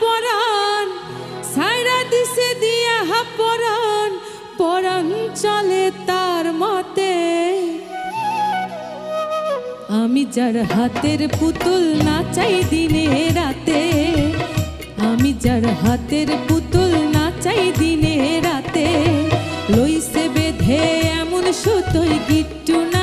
পরাণ সাইরা দিছে দিয়া পরাণ পরাণ চলে তার মতে। আমি যার হাতের পুতুল নাচাই দিনে রাতে, আমি যার হাতের পুতুল নাচাই দিনে রাতে, লইছে বেঁধে এমন সুতোই গিট্টু না